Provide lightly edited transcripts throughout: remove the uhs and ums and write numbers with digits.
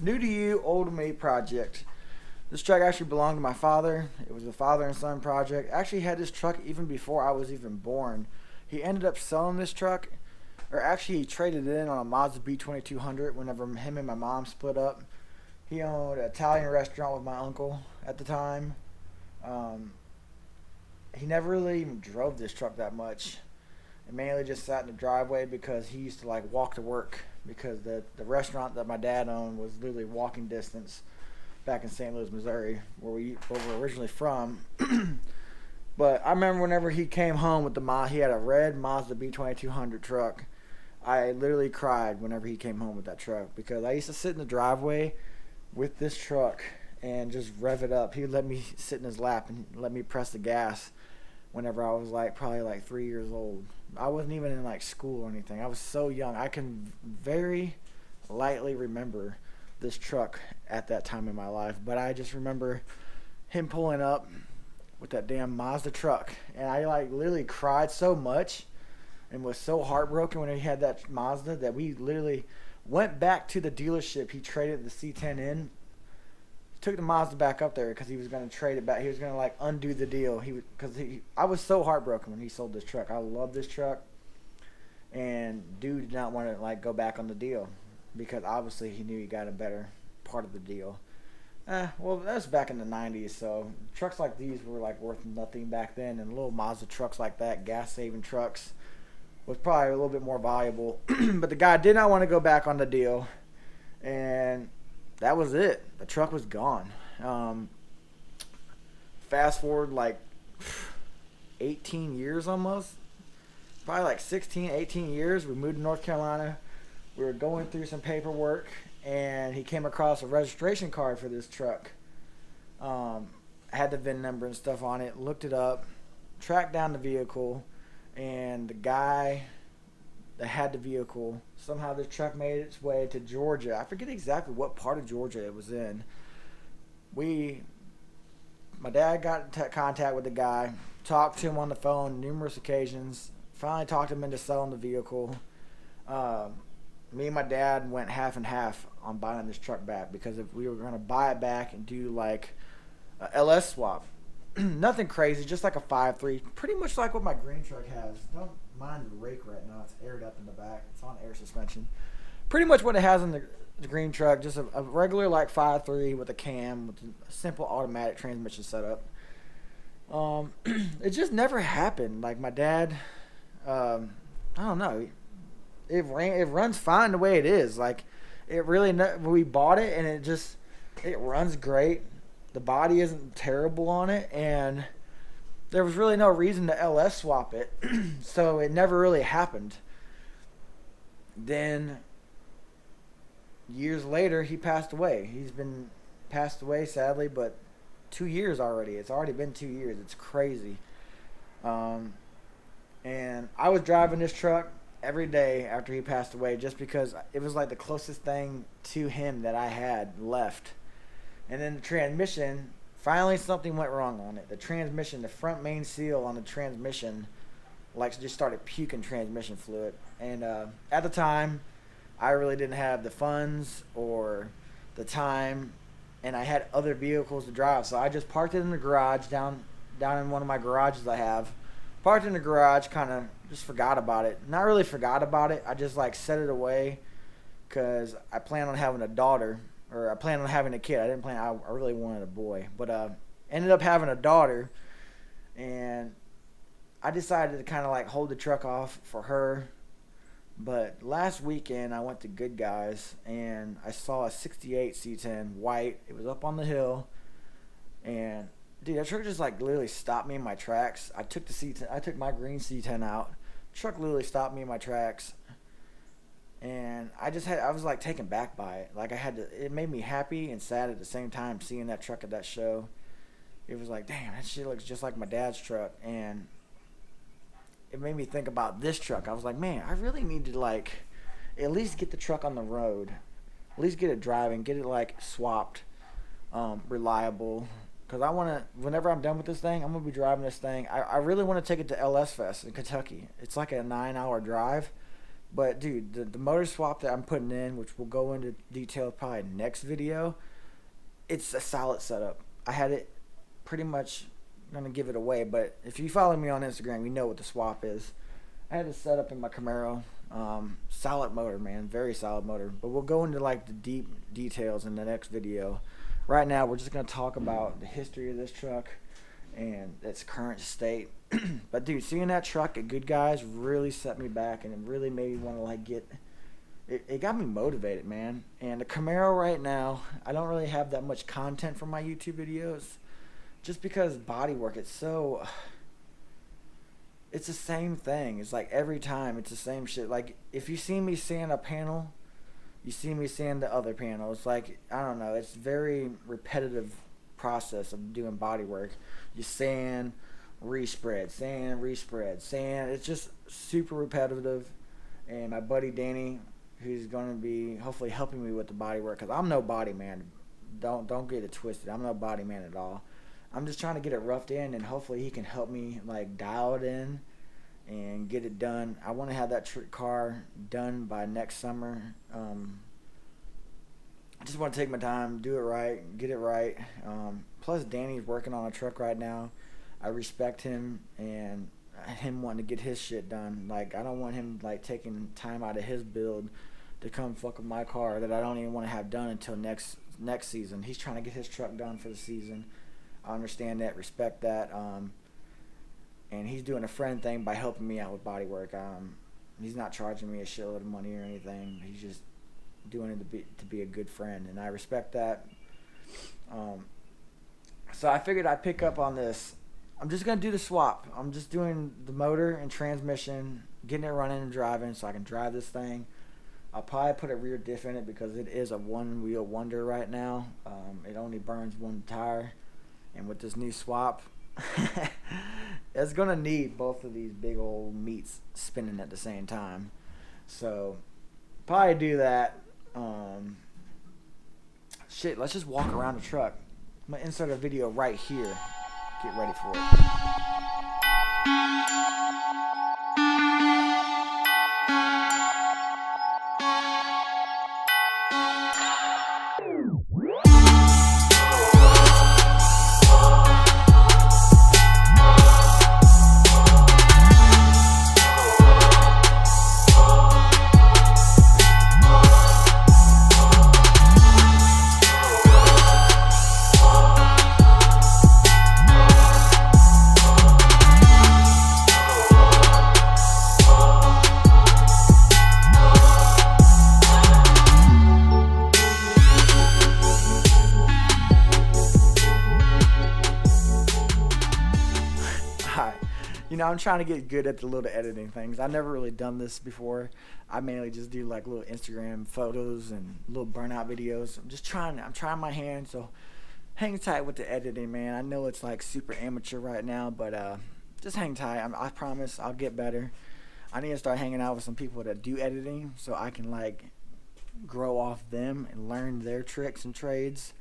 New to you, old to me project. This truck actually belonged to my father. It was a father and son project. Actually had this truck even before I was even born. He ended up selling this truck, or actually he traded it in on a Mazda B2200 whenever him and my mom split up. He owned an Italian restaurant with my uncle at the time. Um, he never really even drove this truck that much. It mainly just sat in the driveway because he used to like walk to work because the restaurant that my dad owned was literally walking distance back in St. Louis, Missouri, where we're originally from. But I remember whenever he came home with he had a red Mazda B2200 truck. I literally cried whenever he came home with that truck because I used to sit in the driveway with this truck and just rev it up. He would let me sit in his lap and let me press the gas whenever I was like probably like 3 years old. I wasn't even in like school or anything. I was so young. I can very lightly remember this truck at that time in my life, but I just remember him pulling up with that damn Mazda truck, and I like literally cried so much and was so heartbroken when he had that Mazda that we literally went back to the dealership. He traded the C10 in, took the Mazda back up there because he was going to trade it back. He was going to like undo the deal. I was so heartbroken when he sold this truck. I love this truck, and dude did not want to like go back on the deal because obviously he knew he got a better part of the deal. Well, that was back in the 90s, so trucks like these were like worth nothing back then, and little Mazda trucks like that, gas-saving trucks, was probably a little bit more valuable. But the guy did not want to go back on the deal, and that was it. The truck was gone. Fast forward like 18 years almost, probably like 16, 18 years. We moved to North Carolina. We were going through some paperwork, and he came across a registration card for this truck. Had the VIN number and stuff on it. Looked it up, tracked down the vehicle, and the guy that had the vehicle, somehow this truck made its way to Georgia. I forget exactly what part of Georgia it was in. My dad got in contact with the guy, talked to him on the phone numerous occasions, finally talked him into selling the vehicle. Me and my dad went half and half on buying this truck back because if we were going to buy it back and do like a LS swap. Nothing crazy, just like a 5.3, pretty much like what my green truck has. Don't mind the rake right now, it's aired up in the back, it's on air suspension. Pretty much what it has in the green truck, just a regular like 5.3 with a cam, with a simple automatic transmission setup. It just never happened. Like my dad, I don't know, it runs fine the way it is. Like it really, we bought it and it runs great. The body isn't terrible on it, and there was really no reason to LS swap it, so it never really happened. Then years later, he passed away. He's been passed away sadly, but 2 years already. It's already been 2 years. It's crazy. And I was driving this truck every day after he passed away just because it was like the closest thing to him that I had left. And then the transmission, finally something went wrong on it. The transmission, the front main seal on the transmission, like just started puking transmission fluid. And at the time, I really didn't have the funds or the time, and I had other vehicles to drive. So I just parked it in the garage down in one of my garages I have. Parked in the garage, kind of just forgot about it. Not really forgot about it. I just like set it away because I plan on having a daughter. Or I planned on having a kid. I really wanted a boy. But ended up having a daughter. And I decided to kind of like hold the truck off for her. But last weekend I went to Good Guys. And I saw a 68 C10 white. It was up on the hill. And dude, that truck just like literally stopped me in my tracks. I took my green C10 out. The truck literally stopped me in my tracks. And I was like taken back by it. Like it made me happy and sad at the same time seeing that truck at that show. It was like, damn, that shit looks just like my dad's truck. And it made me think about this truck. I was like, man, I really need to like at least get the truck on the road. At least get it driving, get it like swapped, reliable. Because I want to, whenever I'm done with this thing, I'm going to be driving this thing. I really want to take it to LS Fest in Kentucky. It's like a 9-hour drive. But dude, the motor swap that I'm putting in, which we'll go into detail probably next video, it's a solid setup. I had it pretty much gonna give it away, but if you follow me on Instagram, you know what the swap is. I had it set up in my Camaro. Solid motor, man, very solid motor. But we'll go into like the deep details in the next video. Right now, we're just gonna talk about the history of this truck and its current state. But dude, seeing that truck at Good Guys really set me back, and it really made me want to like get. It got me motivated, man. And the Camaro right now, I don't really have that much content for my YouTube videos, just because bodywork, it's so. It's the same thing. It's like every time it's the same shit. Like if you see me sand a panel, you see me sand the other panel. It's like, I don't know, it's very repetitive process of doing body work. You sand, respread, sand, respread, sand. It's just super repetitive. And my buddy Danny, who's going to be hopefully helping me with the body work, because I'm no body man. Don't get it twisted. I'm no body man at all. I'm just trying to get it roughed in, and hopefully he can help me like dial it in and get it done. I want to have that car done by next summer. I just want to take my time, do it right, get it right. Plus Danny's working on a truck right now. I respect him and him wanting to get his shit done. Like I don't want him like taking time out of his build to come fuck with my car that I don't even want to have done until next season. He's trying to get his truck done for the season. I understand that, respect that, and he's doing a friend thing by helping me out with body work. He's not charging me a shitload of money or anything. He's just doing it to be a good friend, and I respect that. So I figured I'd pick up on this. I'm just gonna do the swap. I'm just doing the motor and transmission, getting it running and driving, so I can drive this thing. I'll probably put a rear diff in it because it is a one-wheel wonder right now. It only burns one tire. And with this new swap, it's going to need both of these big old meats spinning at the same time. So, probably do that. Shit, let's just walk around the truck. I'm going to insert a video right here. Get ready for it. You know, I'm trying to get good at the little editing things. I've never really done this before. I mainly just do like little Instagram photos and little burnout videos. I'm trying my hand, so hang tight with the editing, man. I know it's like super amateur right now, but just hang tight. I promise I'll get better. I need to start hanging out with some people that do editing so I can like grow off them and learn their tricks and trades.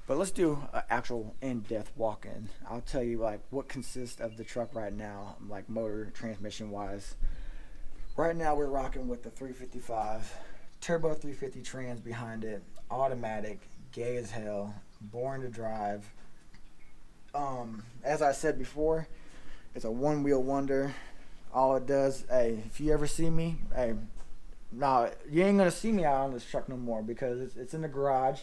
But let's do an actual in-depth walk-in. I'll tell you like what consists of the truck right now, like motor, transmission wise. Right now we're rocking with the 355 turbo 350 trans behind it, automatic, gay as hell, born to drive. As I said before, it's a one-wheel wonder. All it does, hey, if you ever see me, hey, no, you ain't gonna see me out on this truck no more because it's in the garage.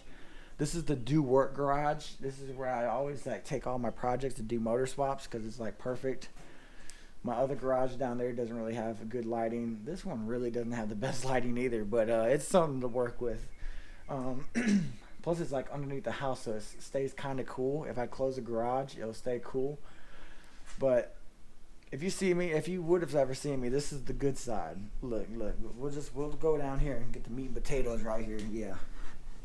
This is the do work garage. This is where I always like take all my projects to do motor swaps because it's like perfect. My other garage down there doesn't really have good lighting. This one really doesn't have the best lighting either, but it's something to work with. Plus it's like underneath the house, so it stays kind of cool. If I close the garage, it'll stay cool. But if you see me, if you would have ever seen me, this is the good side. Look, we'll go down here and get the meat and potatoes right here. Yeah.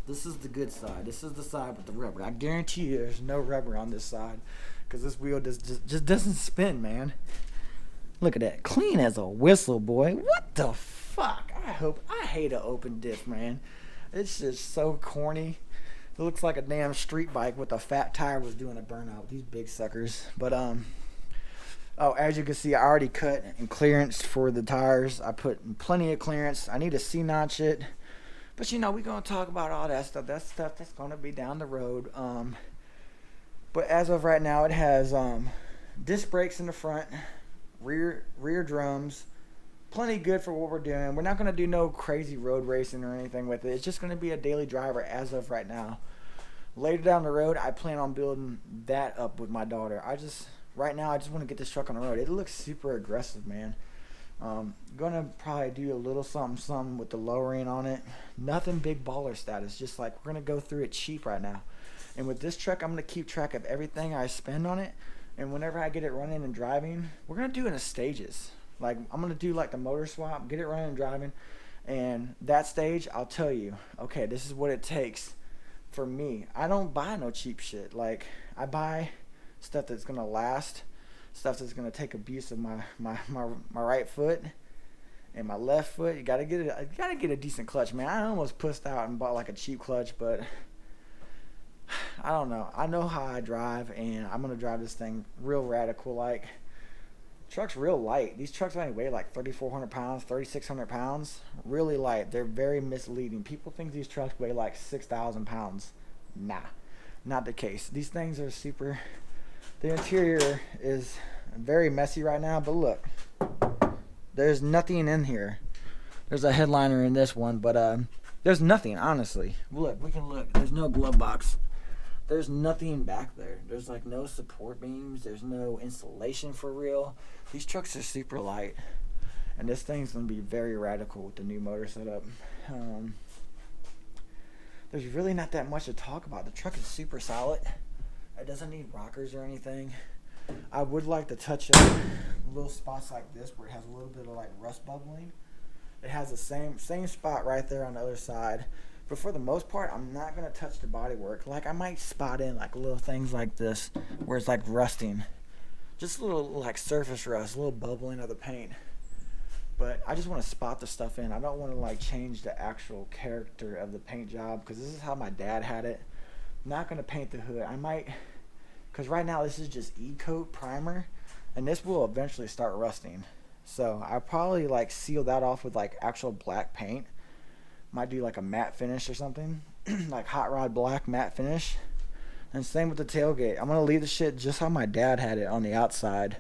This is the good side. This is the side with the rubber. I guarantee you there's no rubber on this side because this wheel just doesn't spin, man. Look at that. Clean as a whistle, boy. What the fuck? I hate an open diff, man. It's just so corny. It looks like a damn street bike with a fat tire was doing a burnout with these big suckers. But Oh, as you can see, I already cut and clearance for the tires. I put plenty of clearance. I need to C-notch it. But you know, we're going to talk about all that stuff. That's stuff that's going to be down the road. But as of right now, it has disc brakes in the front, rear drums. Plenty good for what we're doing. We're not going to do no crazy road racing or anything with it. It's just going to be a daily driver as of right now. Later down the road, I plan on building that up with my daughter. Right now, I just want to get this truck on the road. It looks super aggressive, man. Gonna probably do a little something with the lowering on it. Nothing big baller status. Just like we're gonna go through it cheap right now. And with this truck, I'm gonna keep track of everything I spend on it. And whenever I get it running and driving, we're gonna do it in stages. Like I'm gonna do like the motor swap, get it running and driving. And that stage, I'll tell you, okay, this is what it takes for me. I don't buy no cheap shit. Like I buy stuff that's gonna last, stuff that's gonna take abuse of my right foot and my left foot. You gotta get a decent clutch, man. I almost pussed out and bought like a cheap clutch, but I don't know. I know how I drive, and I'm gonna drive this thing real radical. Like truck's real light. These trucks only weigh like 3,400 pounds, 3,600 pounds. Really light. They're very misleading. People think these trucks weigh like 6,000 pounds. Nah, not the case. These things are super. The interior is very messy right now, but look, there's nothing in here. There's a headliner in this one, but there's nothing, honestly. Look, we can look. There's no glove box. There's nothing back there. There's like no support beams. There's no insulation for real. These trucks are super light, and this thing's gonna be very radical with the new motor setup. There's really not that much to talk about. The truck is super solid. It doesn't need rockers or anything. I would like to touch up little spots like this where it has a little bit of like rust bubbling. It has the same spot right there on the other side. But for the most part, I'm not going to touch the bodywork. Like I might spot in like little things like this where it's like rusting. Just a little like surface rust, a little bubbling of the paint. But I just want to spot the stuff in. I don't want to like change the actual character of the paint job because this is how my dad had it. Not going to paint the hood. I might, because right now this is just E-coat primer, and this will eventually start rusting. So I probably like seal that off with like actual black paint. Might do like a matte finish or something, like hot rod black matte finish. And same with the tailgate. I'm going to leave the shit just how my dad had it on the outside.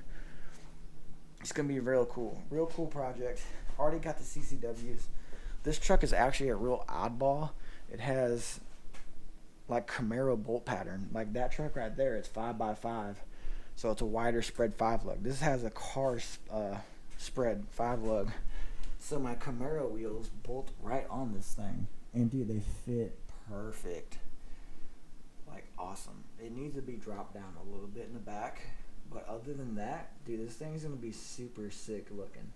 It's going to be real cool project. Already got the CCWs. This truck is actually a real oddball. It has like Camaro bolt pattern. Like that truck right there, it's 5x5, so it's a wider spread 5 lug. This has a car spread 5 lug, so my Camaro wheels bolt right on this thing, and dude, they fit perfect. Like awesome. It needs to be dropped down a little bit in the back, but other than that, dude, this thing's gonna be super sick looking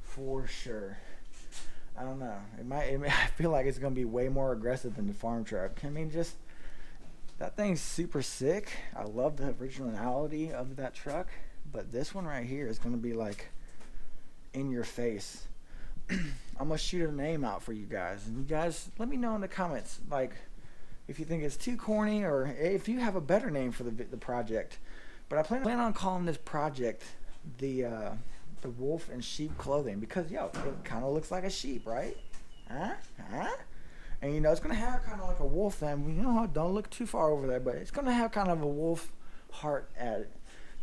for sure. I don't know, it might I feel like it's gonna be way more aggressive than the farm truck. I mean, just that thing's super sick. I love the originality of that truck, but this one right here is going to be like in your face. I'm going to shoot a name out for you guys, and you guys let me know in the comments like if you think it's too corny or if you have a better name for the project. But I plan on calling this project the wolf in sheep clothing because yo, it kind of looks like a sheep, right? Huh? And you know, it's going to have kind of like a wolf thing. You know, don't look too far over there, but it's going to have kind of a wolf heart at it.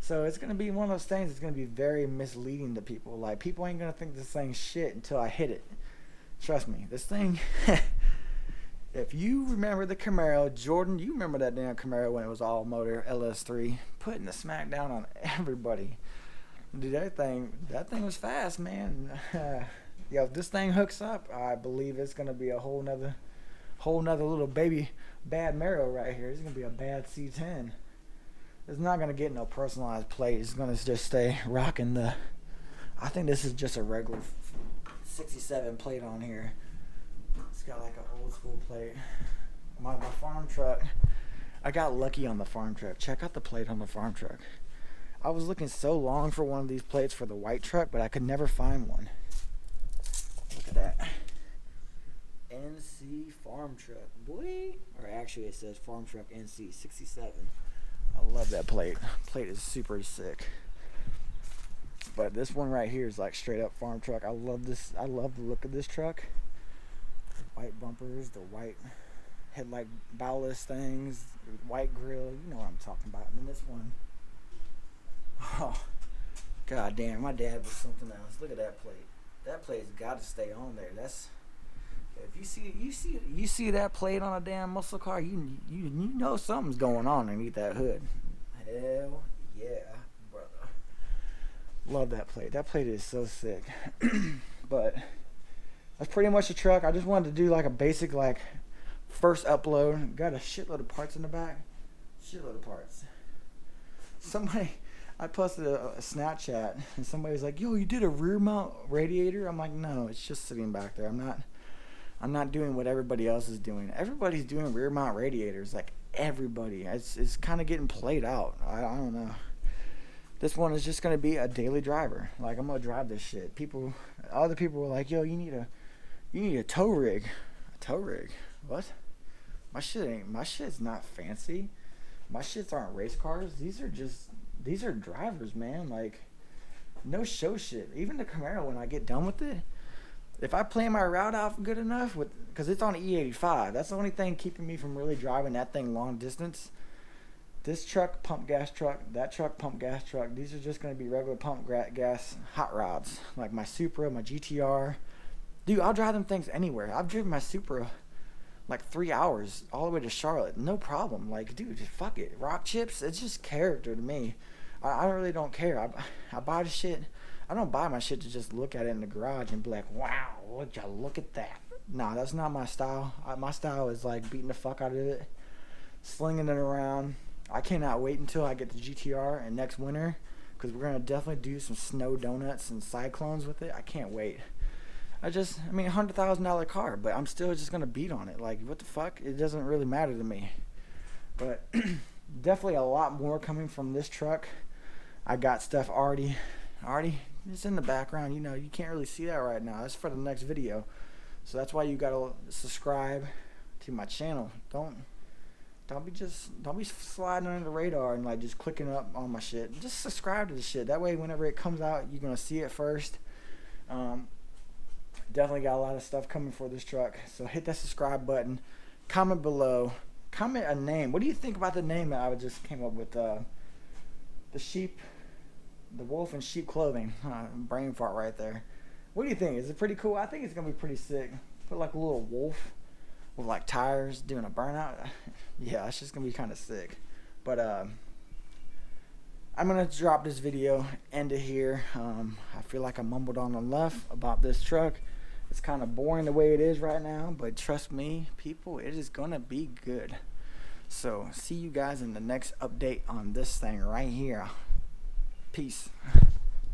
So it's going to be one of those things that's going to be very misleading to people. Like, people ain't going to think this thing's shit until I hit it. Trust me, this thing, if you remember the Camaro, Jordan, you remember that damn Camaro when it was all motor LS3, putting the smack down on everybody. Dude, that thing was fast, man. Yo, if this thing hooks up, I believe it's going to be a whole nother little baby bad Maro right here. It's gonna be a bad C10. It's not gonna get no personalized plate. It's gonna just stay rocking the. I think this is just a regular 67 plate on here. It's got like an old school plate. My farm truck. I got lucky on the farm truck. Check out the plate on the farm truck. I was looking so long for one of these plates for the white truck, but I could never find one. Look at that. NC farm truck, boy. Or actually it says farm truck NC 67. I love that plate. Plate is super sick. But this one right here is like straight up farm truck. I love this. I love the look of this truck. The white bumpers, the white headlight ballast things, the white grill. You know what I'm talking about. And then this one, oh, god damn, my dad was something else. Look at that plate. That plate's got to stay on there. That's, if you see that plate on a damn muscle car, you know something's going on underneath that hood. Hell yeah, brother. Love that plate. That plate is so sick. But that's pretty much the truck. I just wanted to do like a basic like first upload. Got a shitload of parts in the back. Shitload of parts. I posted a Snapchat and somebody was like, "Yo, you did a rear mount radiator?" I'm like, "No, it's just sitting back there. I'm not doing what everybody else is doing. Everybody's doing rear mount radiators, like everybody. It's kind of getting played out. I don't know. This one is just gonna be a daily driver. Like, I'm gonna drive this shit. Other people were like, "Yo, you need a tow rig." A tow rig? What? My shit's not fancy. My shits aren't race cars. These are drivers, man. Like, no show shit. Even the Camaro, when I get done with it, if I plan my route out good enough, because it's on E85, that's the only thing keeping me from really driving that thing long distance. This truck, pump gas truck, that truck, pump gas truck, these are just going to be regular pump gas hot rods. Like my Supra, my GTR. Dude, I'll drive them things anywhere. I've driven my Supra like 3 hours all the way to Charlotte. No problem. Like, dude, just fuck it. Rock chips, it's just character to me. I really don't care. I buy the shit. I don't buy my shit to just look at it in the garage and be like, "Wow, would y'all look at that?" Nah, that's not my style. My style is like beating the fuck out of it, slinging it around. I cannot wait until I get the GTR and next winter, because we're going to definitely do some snow donuts and cyclones with it. I can't wait. $100,000 car, but I'm still just going to beat on it. Like, what the fuck? It doesn't really matter to me. But definitely a lot more coming from this truck. I got stuff already it's in the background. You know, you can't really see that right now. That's for the next video. So that's why you got to subscribe to my channel. Don't be sliding under the radar and like just clicking up on my shit. Just subscribe to the shit. That way, whenever it comes out, you're gonna see it first. Definitely got a lot of stuff coming for this truck. So hit that subscribe button. Comment below. Comment a name. What do you think about the name that I just came up with? The wolf in sheep clothing. Brain fart right there. What do you think? Is it pretty cool? I think it's gonna be pretty sick. Put like a little wolf with like tires doing a burnout. Yeah, it's just gonna be kind of sick. But I'm gonna drop this video, end it here. I feel like I mumbled on enough about this truck. It's kind of boring the way it is right now, but trust me, people, it is gonna be good. So see you guys in the next update on this thing right here. Peace.